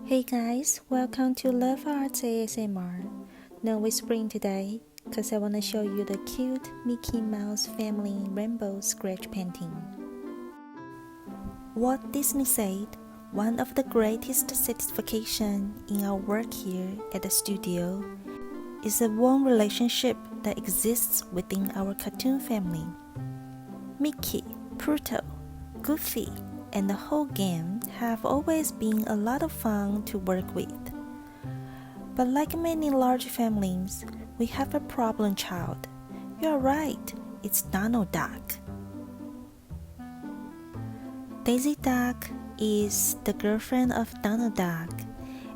Hey guys, welcome to Love Arts ASMR. No whispering today, cause I wanna show you the cute Mickey Mouse family rainbow scratch painting. Walt Disney said, one of the greatest satisfaction in our work here at the studio is the warm relationship that exists within our cartoon family. Mickey, Pluto, Goofy, and the whole gang have always been a lot of fun to work with. But like many large families, we have a problem child. You're right, it's Donald Duck. Daisy Duck is the girlfriend of Donald Duck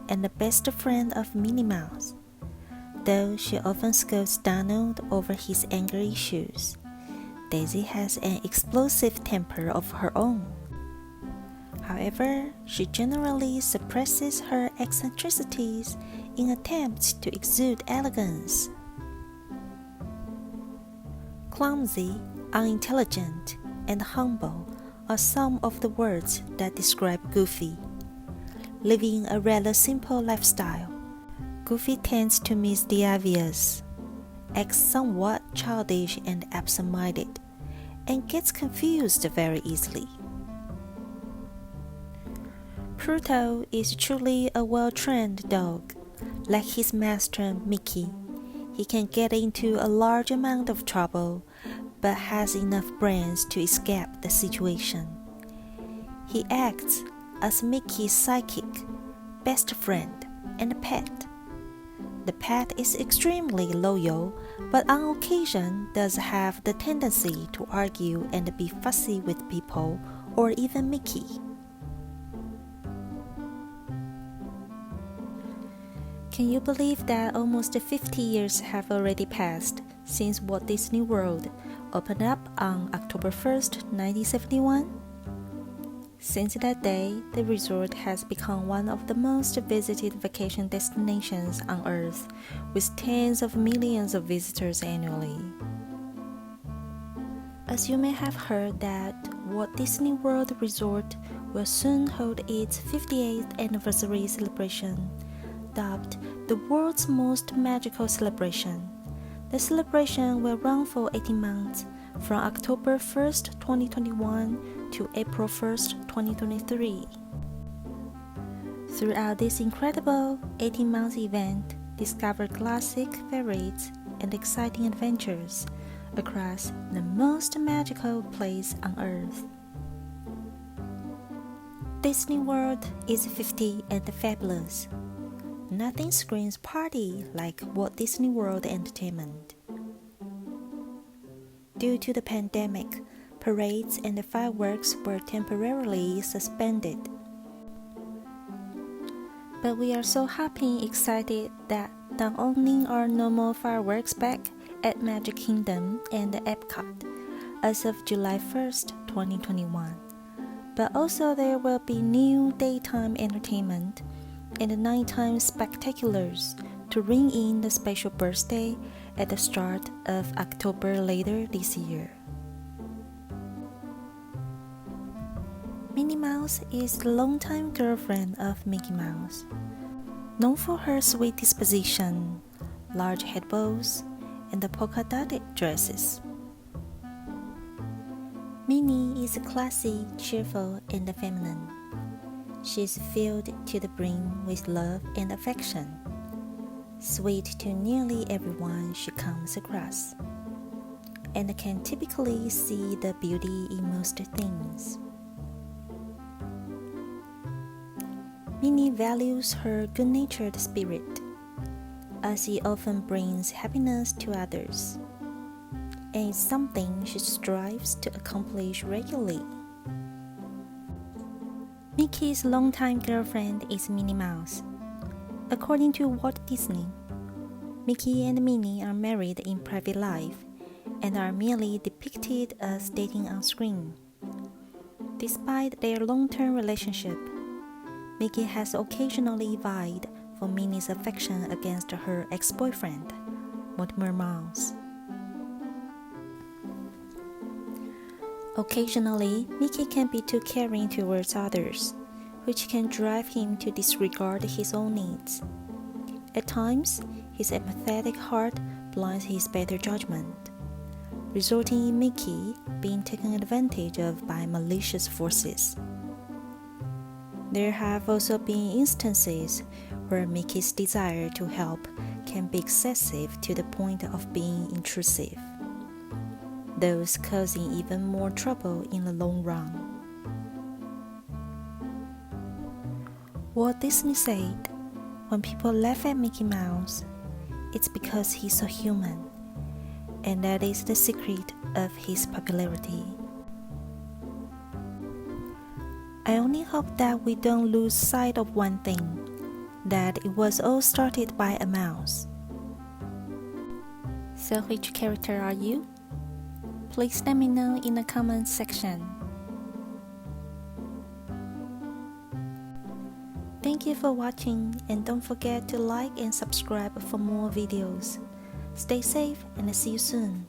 and the best friend of Minnie Mouse. Though she often scolds Donald over his anger issues, Daisy has an explosive temper of her own. However, she generally suppresses her eccentricities in attempts to exude elegance. Clumsy, unintelligent, and humble are some of the words that describe Goofy. Living a rather simple lifestyle, Goofy tends to miss the obvious, acts somewhat childish and absent-minded, and gets confused very easily. Pluto is truly a well-trained dog. Like his master Mickey, he can get into a large amount of trouble, but has enough brains to escape the situation. He acts as Mickey's sidekick, best friend, and pet. The pet is extremely loyal, but on occasion does have the tendency to argue and be fussy with people or even Mickey. Can you believe that almost 50 years have already passed since Walt Disney World opened up on October 1st, 1971? Since that day, the resort has become one of the most visited vacation destinations on Earth, with tens of millions of visitors annually. As you may have heard that Walt Disney World Resort will soon hold its 58th anniversary celebration, dubbed the world's most magical celebration. The celebration will run for 18 months, from October 1st, 2021 to April 1st, 2023. Throughout this incredible 18-month event, discover classic favorites and exciting adventures across the most magical place on Earth. Disney World is 50 and fabulous. Nothing screams party like Walt Disney World Entertainment. Due to the pandemic, parades and fireworks were temporarily suspended. But we are so happy and excited that not only are no more fireworks back at Magic Kingdom and Epcot as of July 1st, 2021, but also there will be new daytime entertainment and nighttime spectaculars to ring in the special birthday at the start of October later this year. Minnie Mouse is the longtime girlfriend of Mickey Mouse, known for her sweet disposition, large head bows, and the polka-dotted dresses. Minnie is classy, cheerful, and feminine. She is filled to the brim with love and affection, sweet to nearly everyone she comes across, and can typically see the beauty in most things. Minnie values her good-natured spirit, as she often brings happiness to others, and is something she strives to accomplish regularly. Mickey's longtime girlfriend is Minnie Mouse. According to Walt Disney, Mickey and Minnie are married in private life and are merely depicted as dating on screen. Despite their long-term relationship, Mickey has occasionally vied for Minnie's affection against her ex-boyfriend, Mortimer Mouse. Occasionally, Mickey can be too caring towards others, which can drive him to disregard his own needs. At times, his empathetic heart blinds his better judgment, resulting in Mickey being taken advantage of by malicious forces. There have also been instances where Mickey's desire to help can be excessive to the point of being intrusive, thus causing even more trouble in the long run. Walt Disney said, "When people laugh at Mickey Mouse, it's because he's so human, and that is the secret of his popularity." I only hope that we don't lose sight of one thing, that it was all started by a mouse. So which character are you? Please let me know in the comments section. Thank you for watching, and don't forget to like and subscribe for more videos. Stay safe and see you soon.